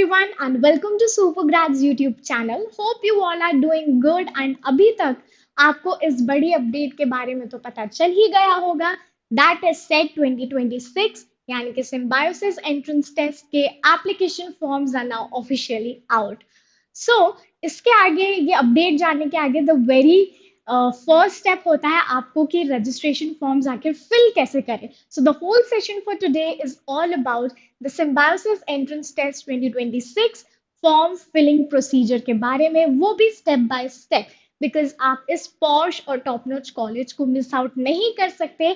everyone and welcome to Supergrads YouTube channel. Hope you all are doing good and अभी तक आपको इस बड़ी अपडेट के बारे में तो पता चल ही गया होगा दैट इज सेट 2026 यानी कि सिम्बायोसिस एंट्रेंस टेस्ट के application forms are now officially out. So इसके आगे ये अपडेट जानने के आगे द वेरी फर्स्ट स्टेप होता है आपको कि रजिस्ट्रेशन फॉर्म्स आके फिल कैसे करें. So the whole session for today is all about the Symbiosis entrance test 2026 form filling procedure के बारे में, वो भी स्टेप बाय स्टेप, बिकॉज आप इस पॉश और टॉप नॉच कॉलेज को मिस आउट नहीं कर सकते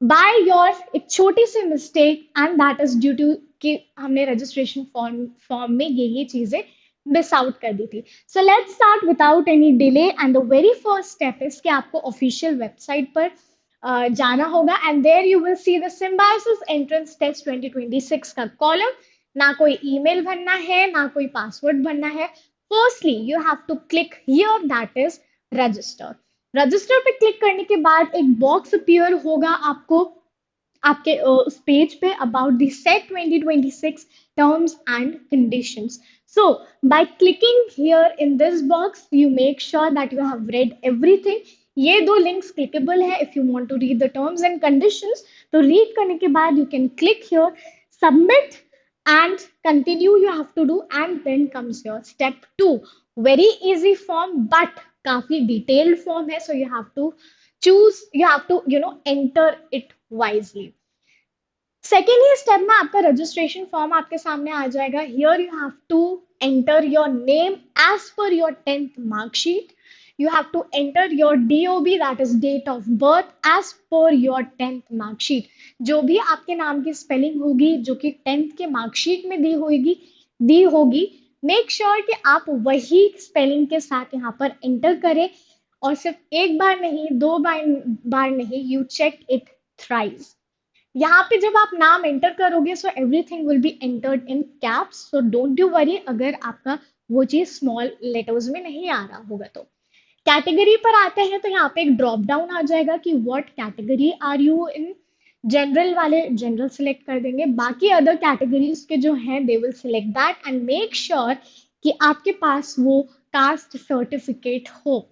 बाय योर एक छोटी सी mistake, and that is due to कि हमने रजिस्ट्रेशन फॉर्म में ये चीजें मिस आउट कर दी थी. So let's start without any delay and the very first step is कि आपको ऑफिशियल वेबसाइट पर जाना होगा and there you will see the Symbiosis entrance test 2026 का कॉलम. ना कोई ईमेल भरना है ना कोई पासवर्ड भरना है. Firstly you have to click here that is register. Register पे क्लिक करने के बाद एक बॉक्स अपीयर होगा आपको आपके उस पेज पे about the set 2026 terms and conditions. So by clicking here in this box you make sure that you have read everything. ये दो links clickable है if you want to read the terms and conditions. तो read करने के बाद you can click here, submit and continue you have to do, and then comes your step 2. Very easy form but काफी detailed form है, so you have to choose, you have to enter it wisely. Second ही step में आपका registration form आपके सामने आ जाएगा. Here you have to enter your name as per your 10th marksheet. You have to enter your DOB that is date of birth as per your 10th marksheet. जो भी आपके नाम की स्पेलिंग होगी जो कि 10th के मार्कशीट में दी होगी मेक श्योर कि आप वही स्पेलिंग के साथ यहाँ पर एंटर करें, और सिर्फ एक बार नहीं, दो बार नहीं, यू चेक इट थ्राइस. यहाँ पे जब आप नाम एंटर करोगे so everything will be entered in caps, so don't you worry अगर आपका वो चीज स्मॉल लेटर्स में नहीं आ रहा होगा. तो कैटेगरी पर आते हैं तो यहाँ पे एक ड्रॉप डाउन आ जाएगा कि what category are you in. General वाले जनरल सिलेक्ट कर देंगे, बाकी अदर कैटेगरीज के जो हैं they will select that and make sure कि आपके पास वो कास्ट सर्टिफिकेट हो.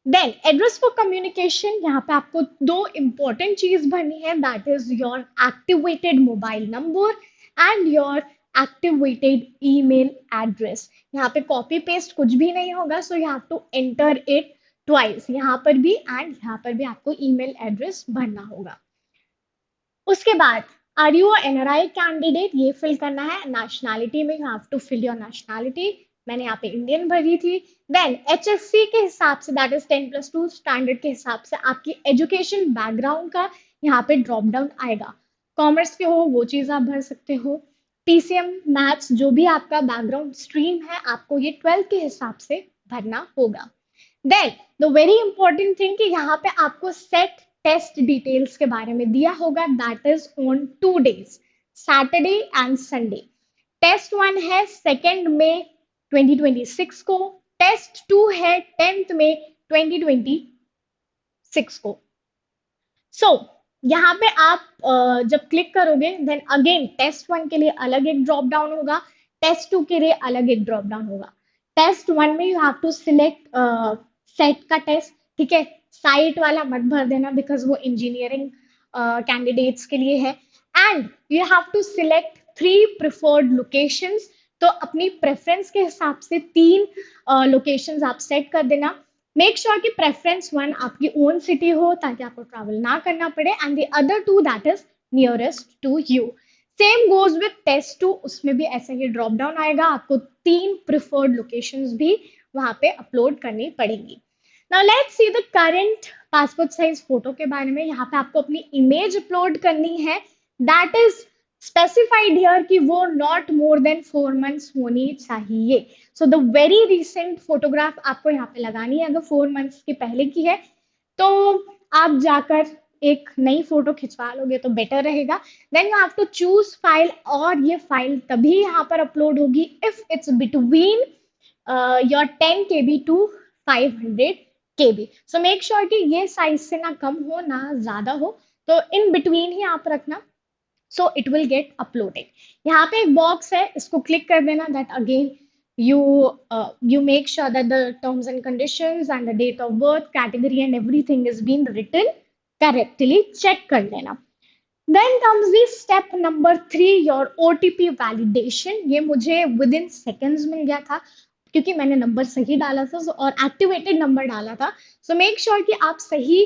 देन एड्रेस फॉर कम्युनिकेशन, यहाँ पे आपको दो इंपॉर्टेंट चीज भरनी है that is your activated mobile number and your activated email address. यहाँ पे कॉपी पेस्ट कुछ भी नहीं होगा, so you have to enter it twice, यहाँ पर भी एंड यहाँ पर भी आपको ईमेल एड्रेस भरना होगा. उसके बाद आर यू NRI कैंडिडेट, ये फिल करना है. नेशनैलिटी में you have to fill your nationality. मैंने यहाँ पे इंडियन भरी थी. देन HSC के हिसाब से दैट इज 10+2 स्टैंडर्ड के हिसाब से आपकी एजुकेशन बैकग्राउंड का यहाँ पे ड्रॉप डाउन आएगा. कॉमर्स के हो वो चीज आप भर सकते हो. PCM मैथ्स जो भी आपका बैकग्राउंड स्ट्रीम है आपको ये 12 के हिसाब से भरना होगा. Then the very important thing कि यहाँ पे आपको सेट टेस्ट डिटेल्स के बारे में दिया होगा that is on 2 days, Saturday and Sunday. Test 1 है 2 मई 2026 को, टेस्ट 2 है 10th मई 2026 को. सो यहाँ पे आप जब क्लिक करोगे देन अगेन टेस्ट 1 के लिए अलग एक ड्रॉप डाउन होगा, टेस्ट 2 के लिए अलग एक ड्रॉप डाउन होगा. टेस्ट 1 में you have to select set का टेस्ट, ठीक है. साइट वाला मत भर देना बिकॉज वो इंजीनियरिंग कैंडिडेट्स के लिए है. And you have to select 3 preferred locations. तो अपनी प्रेफरेंस के हिसाब से 3 लोकेशंस आप सेट कर देना. मेक श्योर कि प्रेफरेंस 1 आपकी ओन सिटी हो ताकि आपको ट्रैवल ना करना पड़े, and the other 2 that is nearest to you. Same goes with test 2, उसमें भी ऐसे ही ड्रॉप डाउन आएगा, आपको 3 प्रिफर्ड लोकेशंस भी वहां पे अपलोड करनी पड़ेगी. Now let's see the current passport size photo के बारे में. यहाँ पे आपको अपनी इमेज अपलोड करनी है दैट इज स्पेसिफाइड हियर कि वो नॉट मोर देन 4 months होनी चाहिए. So the very recent photograph आपको यहाँ पे लगानी है. अगर 4 months के पहले की है तो आप जाकर एक नई फोटो खिंचवा लोगे तो बेटर रहेगा. Then you have to choose file, और ये फाइल तभी यहाँ पर अपलोड होगी if it's between your 10 KB to 500 KB. So make sure कि ये साइज से ना कम हो ना ज्यादा हो, तो इन बिटवीन ही आप रखना. So it will get uploaded. यहाँ पे एक बॉक्स है, इसको क्लिक कर देना। That again you you make sure that the terms and conditions and the date of birth, category and everything is being written correctly, check कर लेना। Then comes the step number 3, your OTP validation। ये मुझे with in seconds मिल गया था क्योंकि मैंने number सही डाला था और एक्टिवेटेड नंबर डाला था। सो मेक श्योर कि आप सही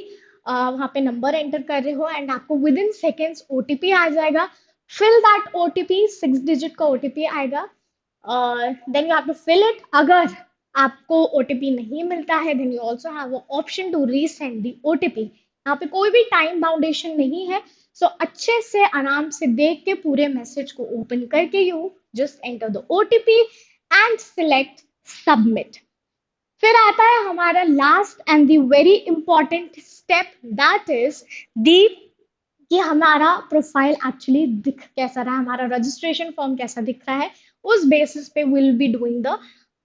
वहाँ पे नंबर एंटर कर रहे हो एंड आपको विद इन सेकेंड्स ओटीपी आ जाएगा। फिल दैट ओटीपी, 6 डिजिट का ओटीपी आएगा। Then you have to fill it. अगर आपको ओटीपी नहीं मिलता है then you also have option to resend the OTP. यहाँ पे कोई भी टाइम बाउंडेशन नहीं है। सो अच्छे से आराम से देख के पूरे मैसेज को ओपन करके you just enter the OTP and select submit. फिर आता है हमारा last and the very important step, that is the कि हमारा प्रोफाइल एक्चुअली दिख कैसा रहा है, हमारा रजिस्ट्रेशन फॉर्म कैसा दिख रहा है, उस बेसिस पे will be doing the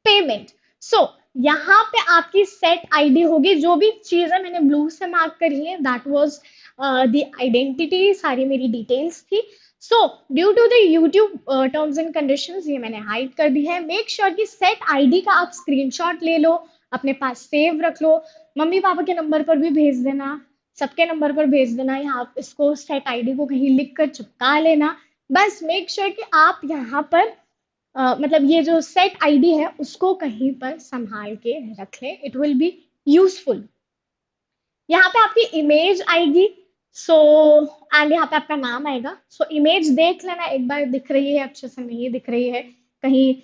payment. So यहाँ पे आपकी सेट आईडी होगी। जो भी चीजें मैंने ब्लू से मार्क करी है दैट वाज द आइडेंटिटी, सारी मेरी डिटेल्स थी। So due to the YouTube terms and conditions ये मैंने हाइड कर दी है। मेक श्योर कि सेट आईडी का आप स्क्रीनशॉट ले लो, अपने पास सेव रख लो, मम्मी पापा के नंबर पर भी भेज देना, सबके नंबर पर भेज देना, या आप इसको सेट आईडी को कहीं लिख कर चिपका लेना। बस मेक श्योर कि आप यहाँ पर मतलब ये जो सेट आईडी है उसको कहीं पर संभाल के रख लें, इट विल बी यूजफुल। यहाँ पे आपकी इमेज आएगी। सो एंड यहाँ पे आपका नाम आएगा। सो इमेज देख लेना एक बार, दिख रही है अच्छे से, नहीं दिख रही है, कहीं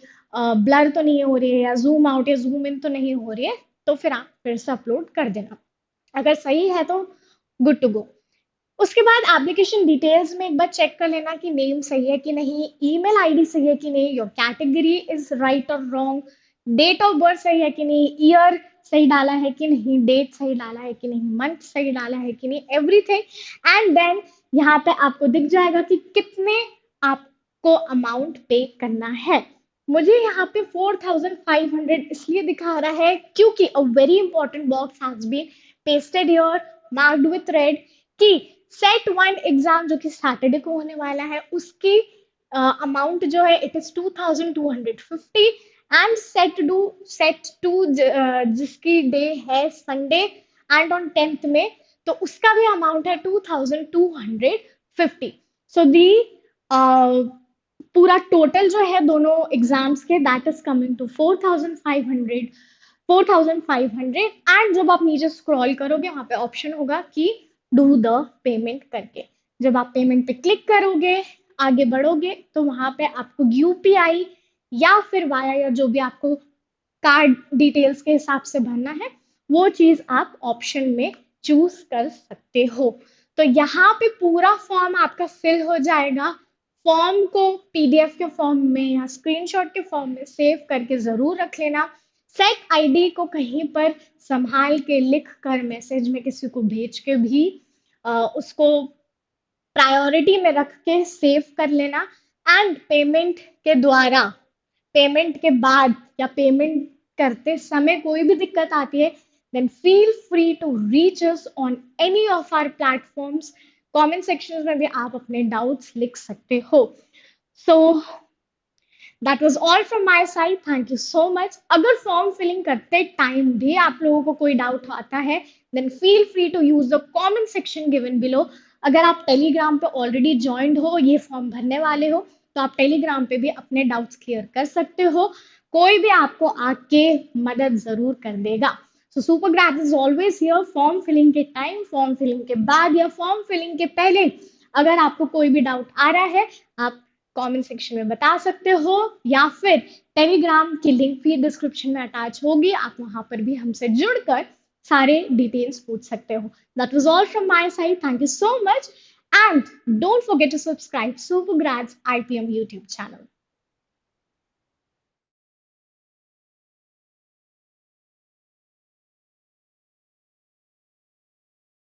ब्लर तो नहीं हो रही है, या जूम आउट या जूम इन तो नहीं हो रही है, तो फिर आप फिर से अपलोड कर देना। अगर सही है तो गुड टू गो। उसके बाद एप्लीकेशन डिटेल्स में एक बार चेक कर लेना कि नेम सही है कि नहीं, ईमेल आईडी सही है कि नहीं, योर कैटेगरी इज राइट और रॉन्ग, डेट ऑफ बर्थ सही है कि नहीं, ईयर सही डाला है कि नहीं, डेट सही डाला है कि नहीं, मंथ सही डाला है कि नहीं, एवरीथिंग। एंड देन यहाँ पे आपको दिख जाएगा कि कितने आपको अमाउंट पे करना है। मुझे यहाँ पे 4500 इसलिए दिखा रहा है क्योंकि a very important box has been pasted here, marked with red, कि सेट 1 एग्जाम जो कि सैटरडे को होने वाला है उसकी अमाउंट जो है it is 2250 and set two जिसकी डे है संडे एंड ऑन 10th में, तो उसका भी अमाउंट है 2250। सो दी पूरा टोटल जो है दोनों एग्जाम्स के that is coming to 4500। And जब आप नीचे स्क्रॉल करोगे वहां पे ऑप्शन होगा कि डू द पेमेंट करके। जब आप पेमेंट पे क्लिक करोगे, आगे बढ़ोगे, तो वहां पे आपको यूपीआई या फिर वाया या जो भी आपको कार्ड डिटेल्स के हिसाब से भरना है वो चीज आप ऑप्शन में चूज कर सकते हो। तो यहाँ पे पूरा फॉर्म आपका फिल हो जाएगा। फॉर्म को पीडीएफ के फॉर्म में या स्क्रीनशॉट के फॉर्म में सेव करके जरूर रख लेना। सेट आईडी को कहीं पर संभाल के लिख कर मैसेज में किसी को भेज के भी उसको प्रायोरिटी में रख के सेव कर लेना। एंड पेमेंट के द्वारा, पेमेंट के बाद या पेमेंट करते समय कोई भी दिक्कत आती है then feel free to reach us on any of our platforms. Comment section में भी आप अपने डाउट्स लिख सकते हो। So that was all from my side, thank you so much. अगर फॉर्म फिलिंग करते टाइम भी आप लोगों को कोई डाउट आता है then feel free to use the comment section given below. अगर आप टेलीग्राम पे ऑलरेडी ज्वाइंड हो, ये फॉर्म भरने वाले हो, तो आप टेलीग्राम पे भी अपने डाउट्स क्लियर कर सकते हो, कोई भी आपको आके मदद जरूर कर देगा। So Super Grad is always here form filling के टाइम, फॉर्म फिलिंग के बाद या फॉर्म फिलिंग के पहले। अगर आपको कोई भी डाउट आ रहा है आप कमेंट सेक्शन में बता सकते हो, या फिर टेलीग्राम की लिंक भी डिस्क्रिप्शन में अटैच होगी, आप वहां पर भी हमसे जुड़कर सारे डिटेल्स पूछ सकते हो। That was all from my side. Thank you so much. And don't forget to subscribe Supergrads IPM YouTube channel.